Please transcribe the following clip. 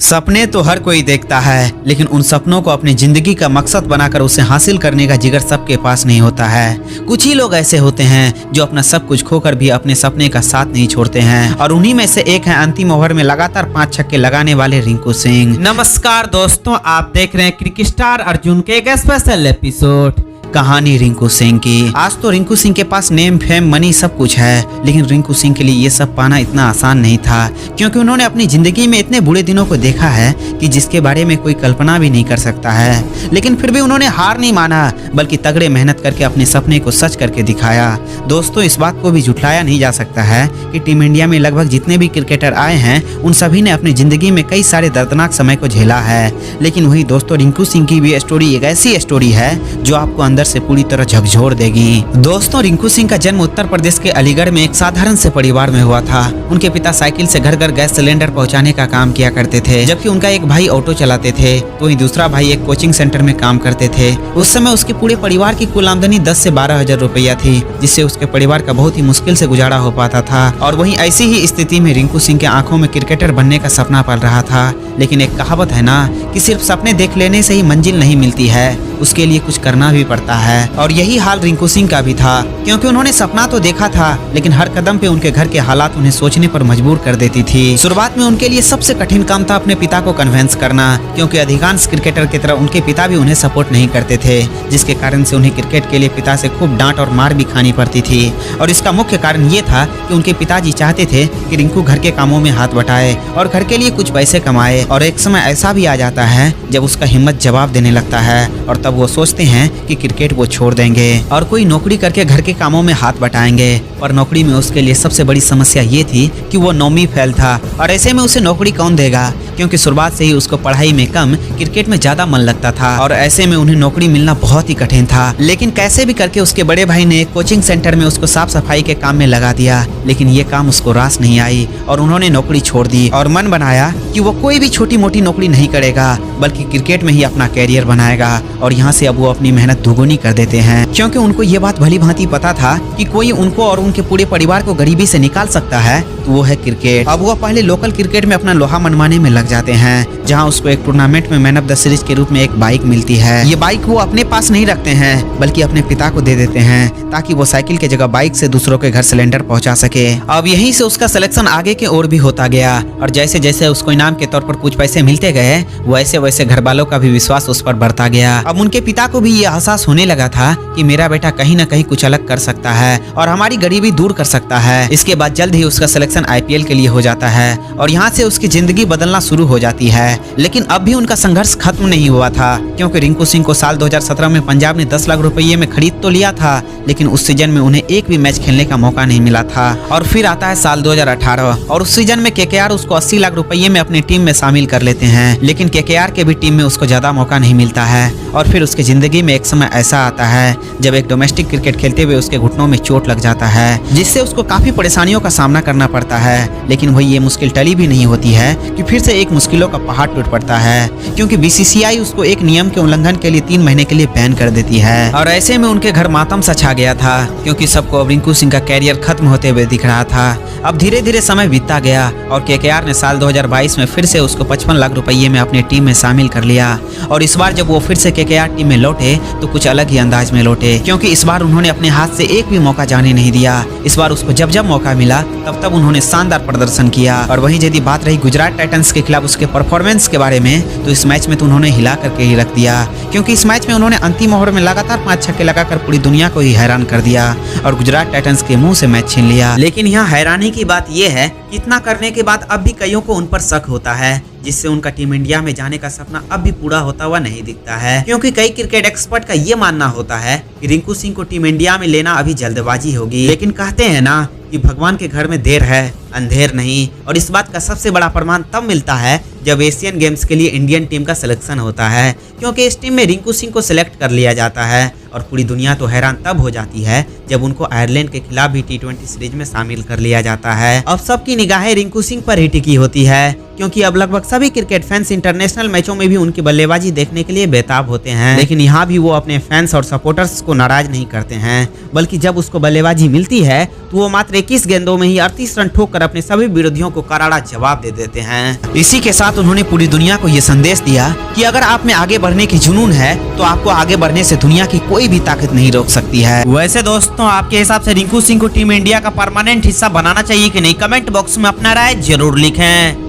सपने तो हर कोई देखता है, लेकिन उन सपनों को अपनी जिंदगी का मकसद बनाकर उसे हासिल करने का जिगर सबके पास नहीं होता है। कुछ ही लोग ऐसे होते हैं जो अपना सब कुछ खोकर भी अपने सपने का साथ नहीं छोड़ते हैं, और उन्हीं में से एक है अंतिम ओवर में लगातार 5 छक्के लगाने वाले रिंकू सिंह। नमस्कार दोस्तों, आप देख रहे हैं क्रिकेट स्टार अर्जुन के एक स्पेशल एपिसोड। कहानी रिंकू सिंह की। आज तो रिंकू सिंह के पास नेम फेम मनी सब कुछ है, लेकिन रिंकू सिंह के लिए ये सब पाना इतना आसान नहीं था, क्योंकि उन्होंने अपनी जिंदगी में इतने बुरे दिनों को देखा है कि जिसके बारे में कोई कल्पना भी नहीं कर सकता है। लेकिन फिर भी उन्होंने हार नहीं माना, बल्कि तगड़े मेहनत करके अपने सपने को सच करके दिखाया। दोस्तों, इस बात को भी झुठलाया नहीं जा सकता है कि टीम इंडिया में लगभग जितने भी क्रिकेटर आए हैं उन सभी ने अपनी जिंदगी में कई सारे दर्दनाक समय को झेला है। लेकिन वही दोस्तों, रिंकू सिंह की भी स्टोरी एक ऐसी स्टोरी है जो आपको अंदर से पूरी तरह झकझोर देगी। दोस्तों, रिंकू सिंह का जन्म उत्तर प्रदेश के अलीगढ़ में एक साधारण से परिवार में हुआ था। उनके पिता साइकिल से घर घर गैस सिलेंडर पहुंचाने का काम किया करते थे, जबकि उनका एक भाई ऑटो चलाते थे, तो वहीं दूसरा भाई एक कोचिंग सेंटर में काम करते थे। उस समय उसके पूरे परिवार की कुल आमदनी 10 से 12 हजार रुपया थी, जिससे उसके परिवार का बहुत ही मुश्किल से गुजारा हो पाता था। और वहीं ऐसी ही स्थिति में रिंकू सिंह के आंखों में क्रिकेटर बनने का सपना पल रहा था। लेकिन एक कहावत है ना कि सिर्फ सपने देख लेने से ही मंजिल नहीं मिलती है, उसके लिए कुछ करना भी पड़ता है। और यही हाल रिंकू सिंह का भी था, क्योंकि उन्होंने सपना तो देखा था, लेकिन हर कदम पे उनके घर के हालात उन्हें सोचने पर मजबूर कर देती थी। शुरुआत में उनके लिए सबसे कठिन काम था अपने पिता को कन्विंस करना, क्योंकि अधिकांश क्रिकेटर की तरह उनके पिता भी उन्हें सपोर्ट नहीं करते थे, जिसके कारण से उन्हें क्रिकेट के लिए पिता से खूब डांट और मार भी खानी पड़ती थी। और इसका मुख्य कारण ये था कि उनके पिताजी चाहते थे कि रिंकू घर के कामों में हाथ बटाए और घर के लिए कुछ पैसे कमाए। और एक समय ऐसा भी आ जाता है जब उसका हिम्मत जवाब देने लगता है, और तब वो सोचते हैं कि क्रिकेट वो छोड़ देंगे और कोई नौकरी करके घर के कामों में हाथ बटाएंगे। पर नौकरी में उसके लिए सबसे बड़ी समस्या ये थी कि वो नौवीं फेल था, और ऐसे में उसे नौकरी कौन देगा, क्योंकि शुरुआत से ही उसको पढ़ाई में कम क्रिकेट में ज्यादा मन लगता था, और ऐसे में उन्हें नौकरी मिलना बहुत ही कठिन था। लेकिन कैसे भी करके उसके बड़े भाई ने कोचिंग सेंटर में उसको साफ सफाई के काम में लगा दिया, लेकिन ये काम उसको रास नहीं आई और उन्होंने नौकरी छोड़ दी और मन बनाया कि वो कोई भी छोटी मोटी नौकरी नहीं करेगा, बल्कि क्रिकेट में ही अपना कैरियर बनाएगा। और यहाँ से अब वो अपनी मेहनत दुगुनी कर देते हैं, क्योंकि उनको ये बात भली भांति पता था कि कोई उनको और उनके पूरे परिवार को गरीबी से निकाल सकता है, तो वो है क्रिकेट। अब वो पहले लोकल क्रिकेट में अपना लोहा मनवाने में लग जाते हैं, जहाँ उसको एक टूर्नामेंट में मैन ऑफ द सीरीज के रूप में एक बाइक मिलती है। ये बाइक वो अपने पास नहीं रखते हैं, बल्कि अपने पिता को दे देते हैं, ताकि वो साइकिल के जगह बाइक से दूसरों के घर सिलेंडर पहुंचा सके। अब यहीं से उसका सिलेक्शन आगे के ओर भी होता गया, और जैसे जैसे उसको इनाम के तौर पर कुछ पैसे मिलते गए, वैसे वैसे घर वालों का भी विश्वास उस पर बढ़ता गया। अब उनके पिता को भी ये एहसास होने लगा था कि मेरा बेटा कहीं न कहीं कुछ अलग कर सकता है और हमारी गरीबी दूर कर सकता है। इसके बाद जल्द ही उसका सिलेक्शन आईपीएल के लिए हो जाता है, और यहाँ से उसकी जिंदगी बदलना शुरू हो जाती है। लेकिन अब भी उनका संघर्ष खत्म नहीं हुआ था, क्योंकि रिंकू सिंह को साल 2017 में पंजाब ने 10 लाख रुपये में खरीद तो लिया था, लेकिन उस सीजन में उन्हें एक भी मैच खेलने का मौका नहीं मिला था। और फिर आता है साल 2018, और उस सीजन में केकेआर उसको 80 लाख रुपये में अपनी टीम में शामिल कर लेते हैं, लेकिन केकेआर के भी टीम में उसको ज्यादा मौका नहीं मिलता है। और फिर उसकी जिंदगी में एक समय ऐसा आता है जब एक डोमेस्टिक क्रिकेट खेलते हुए उसके घुटनों में चोट लग जाता है, जिससे उसको काफी परेशानियों का सामना करना पड़ता है। लेकिन वही ये मुश्किल टली भी नहीं होती है कि फिर से एक मुश्किलों का पहाड़ टूट पड़ता है, क्योंकि बीसीसीआई उसको एक नियम के उल्लंघन के लिए 3 महीने के लिए बैन कर देती है। और ऐसे में उनके घर मातम सा छा गया था, क्योंकि सबको अब रिंकू सिंह का कैरियर खत्म होते हुए दिख रहा था। अब धीरे धीरे समय बीतता गया, और केकेआर ने साल 2022 में फिर से उसको 55 लाख रुपये में अपनी टीम में शामिल कर लिया। और इस बार जब वो फिर से केकेआर टीम में लौटे तो कुछ अलग ही अंदाज में लौटे, क्योंकि इस बार उन्होंने अपने हाथ से एक भी मौका जाने नहीं दिया। इस बार उसको जब जब मौका मिला तब तब उन्होंने शानदार प्रदर्शन किया। और वहीं यदि बात रही गुजरात टाइटंस के खिलाफ उसके परफॉर्मेंस के बारे में, तो इस मैच में तो उन्होंने हिला करके ही रख दिया, क्योंकि इस मैच में उन्होंने अंतिम ओवर में लगातार 5 छक्के लगाकर पूरी दुनिया को ही हैरान कर दिया और गुजरात टाइटंस के मुंह से मैच छीन लिया। लेकिन यहाँ हैरानी की बात यह है कि इतना करने के बाद अब भी कईयों को उन पर शक होता है, जिससे उनका टीम इंडिया में जाने का सपना अब भी पूरा होता हुआ नहीं दिखता है। क्योंकि कई क्रिकेट एक्सपर्ट का ये मानना होता है कि रिंकू सिंह को टीम इंडिया में लेना अभी जल्दबाजी होगी। लेकिन कहते हैं ना कि भगवान के घर में देर है अंधेर नहीं, और इस बात का सबसे बड़ा प्रमाण तब मिलता है जब एशियन गेम्स के लिए इंडियन टीम का सिलेक्शन होता है, क्योंकि इस टीम में रिंकू सिंह को सिलेक्ट कर लिया जाता है। और पूरी दुनिया तो हैरान तब हो जाती है जब उनको आयरलैंड के खिलाफ भी T20 सीरीज में शामिल कर लिया जाता है। अब सबकी निगाहें रिंकू सिंह पर ही टिकी होती है, क्योंकि अब लगभग सभी क्रिकेट फैंस इंटरनेशनल मैचों में भी उनकी बल्लेबाजी देखने के लिए बेताब होते हैं। लेकिन यहाँ भी वो अपने फैंस और सपोर्टर्स को नाराज नहीं करते हैं, बल्कि जब उसको बल्लेबाजी मिलती है तो वो मात्र 21 गेंदों में ही 38 रन ठोक कर अपने सभी विरोधियों को करारा जवाब दे देते हैं। इसी के साथ उन्होंने पूरी दुनिया को ये संदेश दिया कि अगर आप में आगे बढ़ने की जुनून है तो आपको आगे बढ़ने से दुनिया की कोई भी ताकत नहीं रोक सकती है। वैसे दोस्तों, आपके हिसाब से रिंकू सिंह को टीम इंडिया का परमानेंट हिस्सा बनाना चाहिए कि नहीं? कमेंट बॉक्स में अपना राय जरूर लिखें।